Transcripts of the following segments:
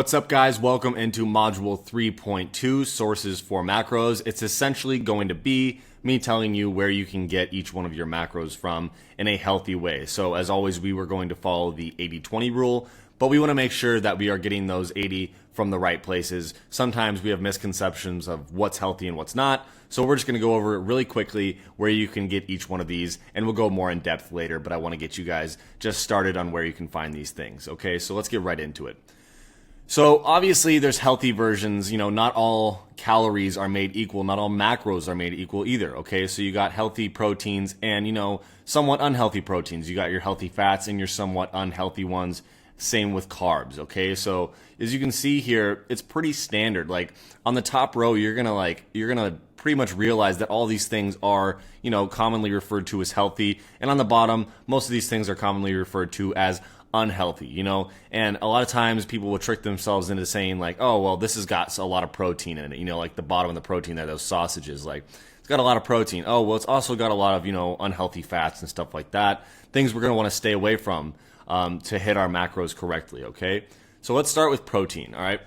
What's up, guys? Welcome into module 3.2, sources for macros. It's essentially going to be me telling you where you can get each one of your macros from in a healthy way. So as always, we were going to follow the 80-20 rule, but we want to make sure that we are getting those 80 from the right places. Sometimes we have misconceptions of what's healthy and what's not. So we're just going to go over it really quickly where you can get each one of these, and we'll go more in depth later, but I want to get you guys just started on where you can find these things. Okay, so let's get right into it. So obviously there's healthy versions, not all calories are made equal, not all macros are made equal either, okay? So you got healthy proteins and, somewhat unhealthy proteins. You got your healthy fats and your somewhat unhealthy ones. Same with carbs, okay? So as you can see here, it's pretty standard. Like on the top row, you're gonna pretty much realize that all these things are, commonly referred to as healthy. And on the bottom, most of these things are commonly referred to as unhealthy, and a lot of times people will trick themselves into saying like, oh, well, this has got a lot of protein in it, like the bottom of the protein there, those sausages, like it's got a lot of protein. Oh, well, it's also got a lot of, unhealthy fats and stuff like that, things we're going to want to stay away from to hit our macros correctly, okay? So let's start with protein, all right?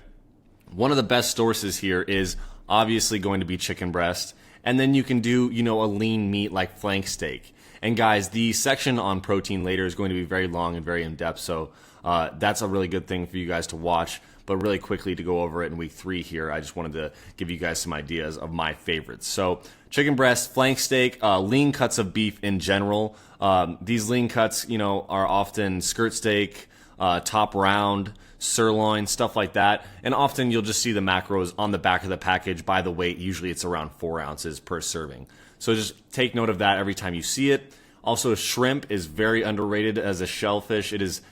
One of the best sources here is obviously going to be chicken breast, and then you can do, a lean meat like flank steak. And guys, the section on protein later is going to be very long and very in-depth, so that's a really good thing for you guys to watch. But really quickly to go over it in week 3 here, I just wanted to give you guys some ideas of my favorites. So chicken breast, flank steak, lean cuts of beef in general. These lean cuts, are often skirt steak, top round, sirloin, stuff like that. And often you'll just see the macros on the back of the package by the weight. Usually it's around 4 ounces per serving. So just take note of that every time you see it. Also, shrimp is very underrated as a shellfish. It is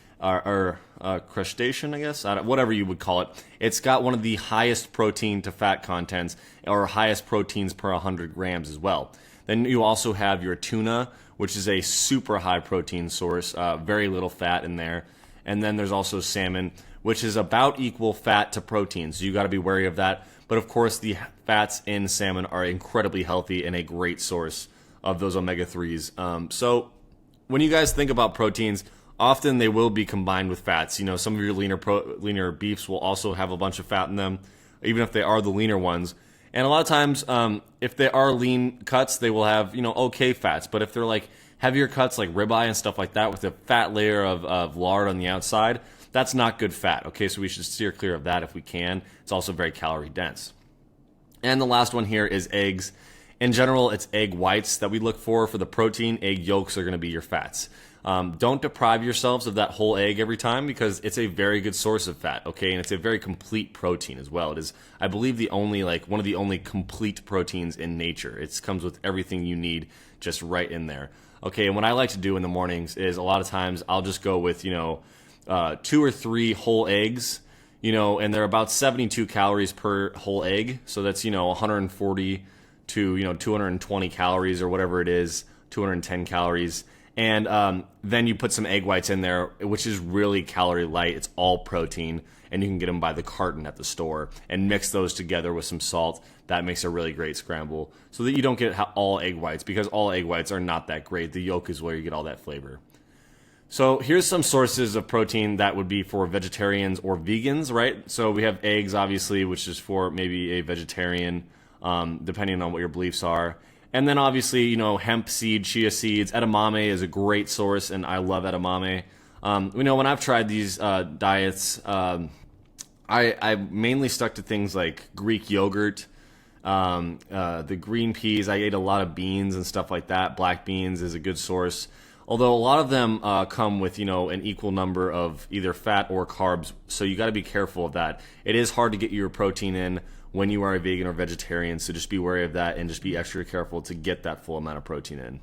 crustacean, I guess, whatever you would call it. It's got one of the highest protein to fat contents, or highest proteins per 100 grams as well. Then you also have your tuna, which is a super high protein source, very little fat in there. And then there's also salmon, which is about equal fat to protein. So you got to be wary of that. But of course, the fats in salmon are incredibly healthy and a great source of those omega-3s. So when you guys think about proteins, often they will be combined with fats. Some of your leaner beefs will also have a bunch of fat in them, even if they are the leaner ones. And a lot of times, if they are lean cuts, they will have, okay fats. But if they're like heavier cuts like ribeye and stuff like that with a fat layer of lard on the outside, that's not good fat, okay? So we should steer clear of that if we can. It's also very calorie dense. And the last one here is eggs. In general, it's egg whites that we look for the protein. Egg yolks are going to be your fats. Don't deprive yourselves of that whole egg every time because it's a very good source of fat, okay? And it's a very complete protein as well. It is, I believe, one of the only complete proteins in nature. It comes with everything you need just right in there. Okay, and what I like to do in the mornings is a lot of times I'll just go with, 2 or 3 whole eggs, and they're about 72 calories per whole egg. So that's, 140 to, 220 calories or whatever it is, 210 calories. And then you put some egg whites in there, which is really calorie light. It's all protein, and you can get them by the carton at the store and mix those together with some salt. That makes a really great scramble so that you don't get all egg whites because all egg whites are not that great. The yolk is where you get all that flavor. So here's some sources of protein that would be for vegetarians or vegans, right? So we have eggs, obviously, which is for maybe a vegetarian, depending on what your beliefs are. And then obviously, hemp seed, chia seeds. Edamame is a great source, and I love edamame. When I've tried these diets, I mainly stuck to things like Greek yogurt, the green peas. I ate a lot of beans and stuff like that. Black beans is a good source. Although a lot of them come with, an equal number of either fat or carbs, so you got to be careful of that. It is hard to get your protein in when you are a vegan or vegetarian, so just be wary of that and just be extra careful to get that full amount of protein in.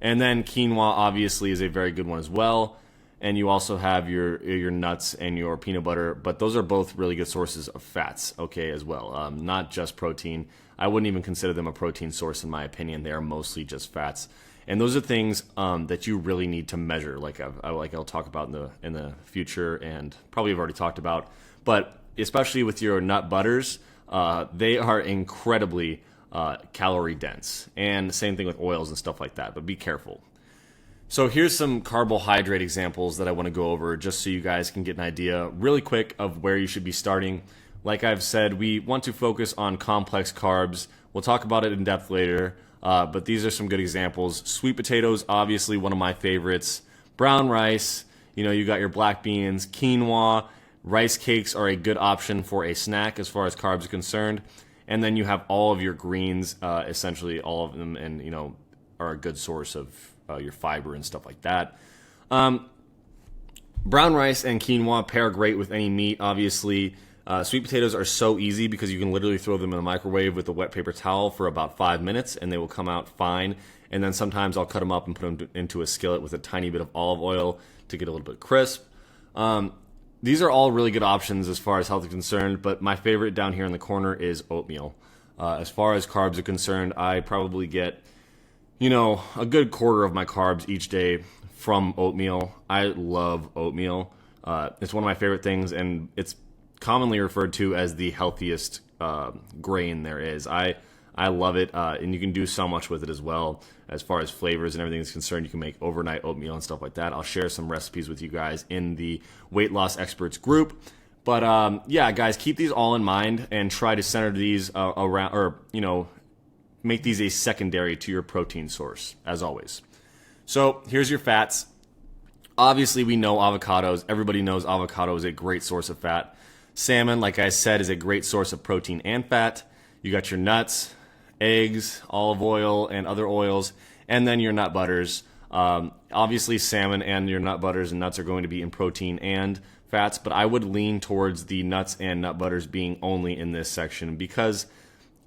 And then quinoa obviously is a very good one as well. And you also have your nuts and your peanut butter, but those are both really good sources of fats, okay, as well. Not just protein. I wouldn't even consider them a protein source in my opinion. They are mostly just fats. And those are things that you really need to measure, like I'll talk about in the future, and probably have already talked about. But especially with your nut butters, they are incredibly calorie dense, and same thing with oils and stuff like that. But be careful. So here's some carbohydrate examples that I want to go over just so you guys can get an idea really quick of where you should be starting. Like I've said, we want to focus on complex carbs. We'll talk about it in depth later, but these are some good examples. Sweet potatoes, obviously one of my favorites. Brown rice, you got your black beans, quinoa. Rice cakes are a good option for a snack as far as carbs are concerned. And then you have all of your greens, essentially all of them, and are a good source of your fiber and stuff like that. Brown rice and quinoa pair great with any meat, obviously. Sweet potatoes are so easy because you can literally throw them in the microwave with a wet paper towel for about 5 minutes and they will come out fine. And then sometimes I'll cut them up and put them into a skillet with a tiny bit of olive oil to get a little bit crisp. These are all really good options as far as health is concerned, but my favorite down here in the corner is oatmeal. As far as carbs are concerned, I probably get a good quarter of my carbs each day from oatmeal. I love oatmeal. It's one of my favorite things, and it's commonly referred to as the healthiest grain there is. I love it, and you can do so much with it as well. As far as flavors and everything is concerned, you can make overnight oatmeal and stuff like that. I'll share some recipes with you guys in the Weight Loss Experts group. But yeah, guys, keep these all in mind and try to center these around, or make these a secondary to your protein source, as always. So here's your fats. Obviously, we know avocados. Everybody knows avocado is a great source of fat. Salmon, like I said, is a great source of protein and fat. You got your nuts, eggs, olive oil, and other oils, and then your nut butters. Obviously, salmon and your nut butters and nuts are going to be in protein and fats, but I would lean towards the nuts and nut butters being only in this section because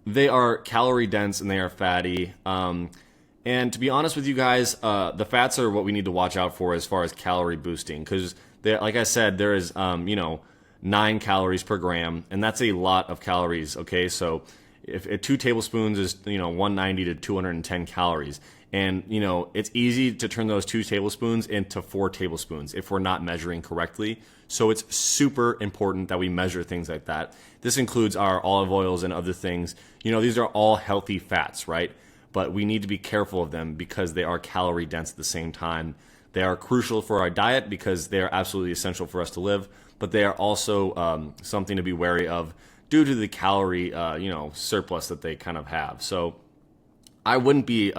they are calorie dense and they are fatty. And to be honest with you guys, the fats are what we need to watch out for as far as calorie boosting, because like I said, there is 9 calories per gram, and that's a lot of calories. Okay, so if 2 tablespoons is 190 to 210 calories, and it's easy to turn those 2 tablespoons into 4 tablespoons if we're not measuring correctly. So it's super important that we measure things like that. This includes our olive oils and other things. These are all healthy fats, right? But we need to be careful of them because they are calorie dense at the same time. They are crucial for our diet because they are absolutely essential for us to live, but they are also something to be wary of due to the calorie surplus that they kind of have. So I wouldn't be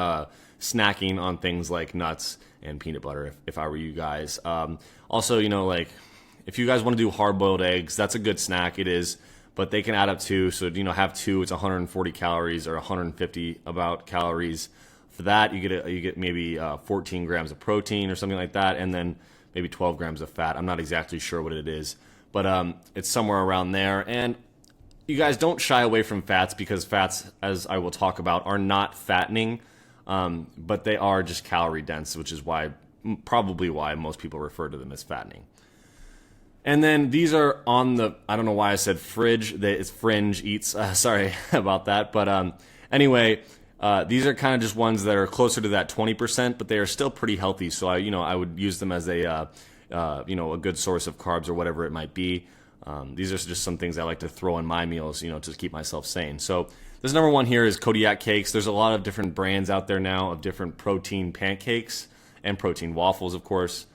snacking on things like nuts and peanut butter if I were you guys. Also, if you guys want to do hard-boiled eggs, that's a good snack. It is, but they can add up to, so have 2, it's 140 calories or 150 about calories. For that, you get maybe 14 grams of protein or something like that, and then maybe 12 grams of fat. I'm not exactly sure what it is, but it's somewhere around there. And you guys don't shy away from fats because fats, as I will talk about, are not fattening, but they are just calorie dense, which is probably why most people refer to them as fattening. And then these are on the, I don't know why I said fridge, it's fringe eats, sorry about that. But anyway, these are kind of just ones that are closer to that 20%, but they are still pretty healthy. So I would use them as a good source of carbs or whatever it might be. These are just some things I like to throw in my meals, to keep myself sane. So this number one here is Kodiak cakes. There's a lot of different brands out there now of different protein pancakes and protein waffles, of course.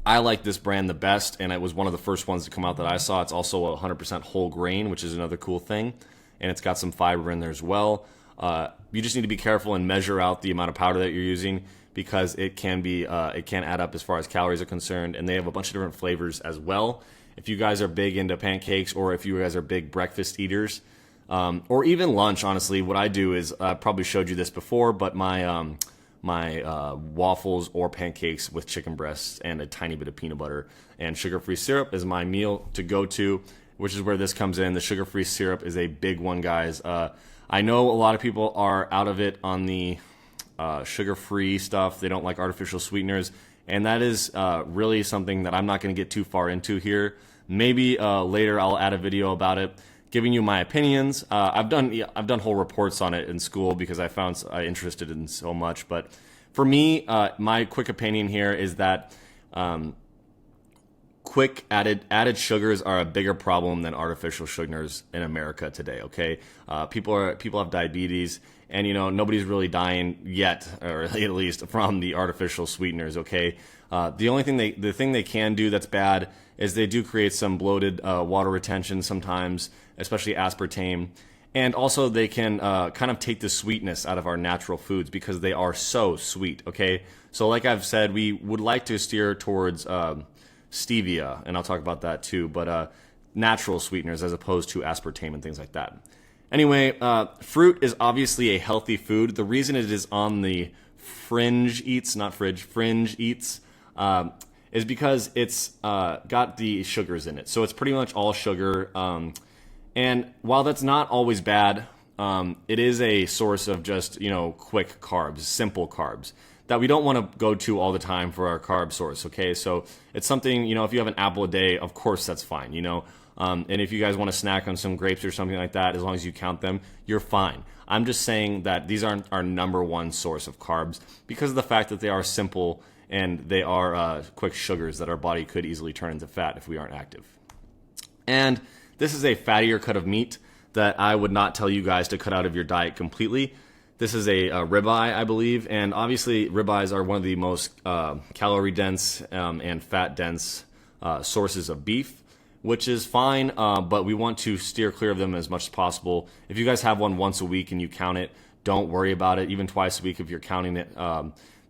I like this brand the best, and it was one of the first ones to come out that I saw. It's also 100% whole grain, which is another cool thing, and it's got some fiber in there as well. You just need to be careful and measure out the amount of powder that you're using because it can add up as far as calories are concerned, and they have a bunch of different flavors as well. If you guys are big into pancakes or if you guys are big breakfast eaters, or even lunch, honestly, what I do is I probably showed you this before, but my waffles or pancakes with chicken breasts and a tiny bit of peanut butter and sugar-free syrup is my meal to go to, which is where this comes in. The sugar-free syrup is a big one, guys. I know a lot of people are out of it on the sugar-free stuff. They don't like artificial sweeteners, and that is really something that I'm not going to get too far into here. Maybe later I'll add a video about it, giving you my opinions. I've done whole reports on it in school because I found interested in so much. But for me, my quick opinion here is that quick added sugars are a bigger problem than artificial sugars in America today. Okay, people have diabetes, and nobody's really dying yet, or at least from the artificial sweeteners. Okay, the thing they can do that's bad is they do create some bloated water retention sometimes, especially aspartame. And also they can kind of take the sweetness out of our natural foods because they are so sweet, okay? So like I've said, we would like to steer towards stevia, and I'll talk about that too, but natural sweeteners as opposed to aspartame and things like that. Anyway, fruit is obviously a healthy food. The reason it is on the fringe eats, not fridge, fringe eats, is because it's got the sugars in it. So it's pretty much all sugar. And while that's not always bad, it is a source of just, quick carbs, simple carbs that we don't want to go to all the time for our carb source, okay? So it's something, if you have an apple a day, of course that's fine, and if you guys want to snack on some grapes or something like that, as long as you count them, you're fine. I'm just saying that these aren't our number one source of carbs because of the fact that they are simple and they are quick sugars that our body could easily turn into fat if we aren't active. And this is a fattier cut of meat that I would not tell you guys to cut out of your diet completely. This is a ribeye, I believe, and obviously ribeyes are one of the most calorie-dense and fat-dense sources of beef, which is fine, but we want to steer clear of them as much as possible. If you guys have one once a week and you count it, don't worry about it. Even twice a week if you're counting it,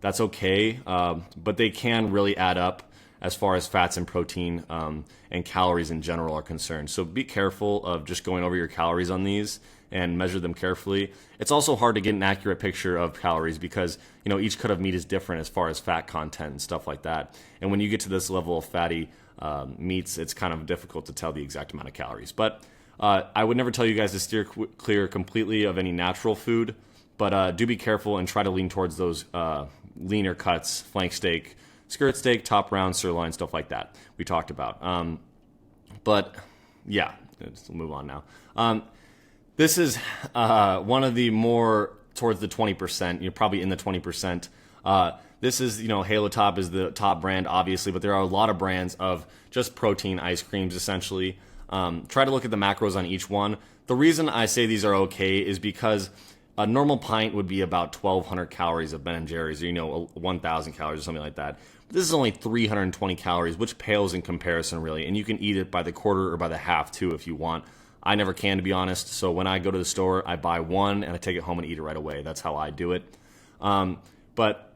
that's okay, but they can really add up as far as fats and protein and calories in general are concerned. So be careful of just going over your calories on these and measure them carefully. It's also hard to get an accurate picture of calories because, each cut of meat is different as far as fat content and stuff like that. And when you get to this level of fatty meats, it's kind of difficult to tell the exact amount of calories. But I would never tell you guys to steer clear completely of any natural food, but do be careful and try to lean towards those leaner cuts, flank steak, skirt steak, top round, sirloin, stuff like that we talked about. But yeah, let's move on now. This is one of the more towards the 20%. You're probably in the 20%. This is, Halo Top is the top brand, obviously, but there are a lot of brands of just protein ice creams, essentially. Try to look at the macros on each one. The reason I say these are okay is because a normal pint would be about 1,200 calories of Ben & Jerry's, or 1,000 calories or something like that. This is only 320 calories, which pales in comparison, really. And you can eat it by the quarter or by the half, too, if you want. I never can, to be honest. So when I go to the store, I buy one and I take it home and eat it right away. That's how I do it. But,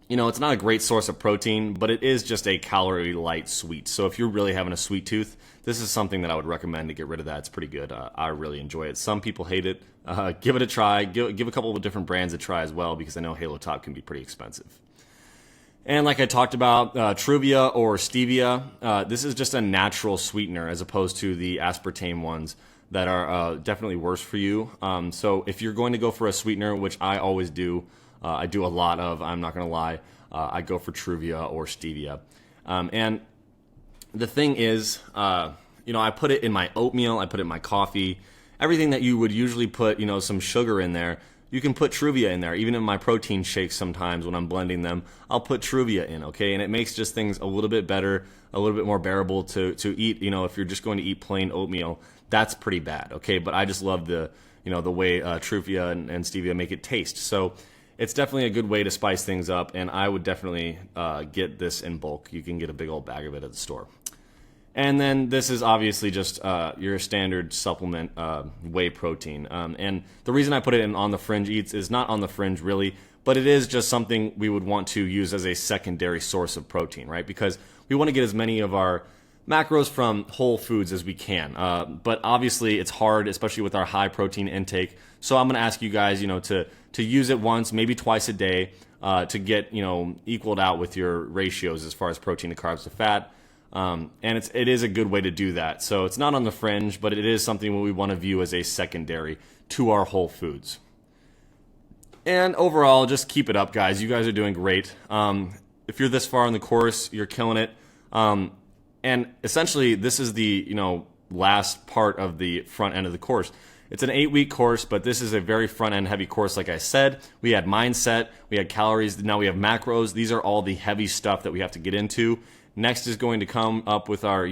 it's not a great source of protein, but it is just a calorie-light sweet. So if you're really having a sweet tooth, this is something that I would recommend to get rid of that. It's pretty good. I really enjoy it. Some people hate it. Give it a try. Give a couple of different brands a try as well, because I know Halo Top can be pretty expensive. And like I talked about, Truvia or stevia, this is just a natural sweetener as opposed to the aspartame ones that are definitely worse for you. So if you're going to go for a sweetener, which I always do, I do a lot of, I'm not going to lie, I go for Truvia or stevia. And the thing is, I put it in my oatmeal, I put it in my coffee, everything that you would usually put, some sugar in there. You can put Truvia in there. Even in my protein shakes sometimes when I'm blending them, I'll put Truvia in, okay? And it makes just things a little bit better, a little bit more bearable to eat. If you're just going to eat plain oatmeal, that's pretty bad, okay? But I just love the way Truvia and stevia make it taste. So it's definitely a good way to spice things up, and I would definitely get this in bulk. You can get a big old bag of it at the store. And then this is obviously just your standard supplement whey protein. And the reason I put it in on the fringe eats is not on the fringe really, but it is just something we would want to use as a secondary source of protein, right? Because we want to get as many of our macros from whole foods as we can. But obviously it's hard, especially with our high protein intake. So I'm going to ask you guys, to use it once, maybe twice a day to get, equaled out with your ratios as far as protein to carbs to fat. And it is a good way to do that. So it's not on the fringe, but it is something we want to view as a secondary to our whole foods. And overall, just keep it up, guys. You guys are doing great. If you're this far in the course, you're killing it. And essentially, this is the last part of the front end of the course. It's an 8-week course, but this is a very front-end heavy course. Like I said, we had mindset, we had calories, now we have macros. These are all the heavy stuff that we have to get into. Next is going to come up with our,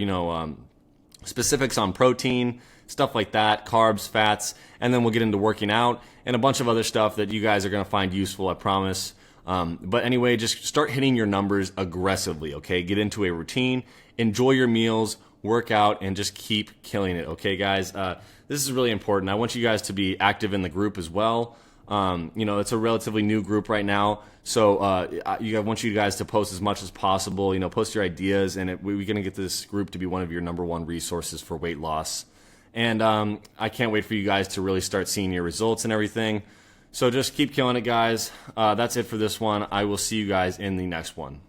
specifics on protein, stuff like that, carbs, fats, and then we'll get into working out and a bunch of other stuff that you guys are going to find useful, I promise. But anyway, just start hitting your numbers aggressively, okay? Get into a routine, enjoy your meals, work out, and just keep killing it, okay, guys? This is really important. I want you guys to be active in the group as well. It's a relatively new group right now, so I want you guys to post as much as possible. Post your ideas, and we're going to get this group to be one of your #1 resources for weight loss. And I can't wait for you guys to really start seeing your results and everything. So just keep killing it, guys. That's it for this one. I will see you guys in the next one.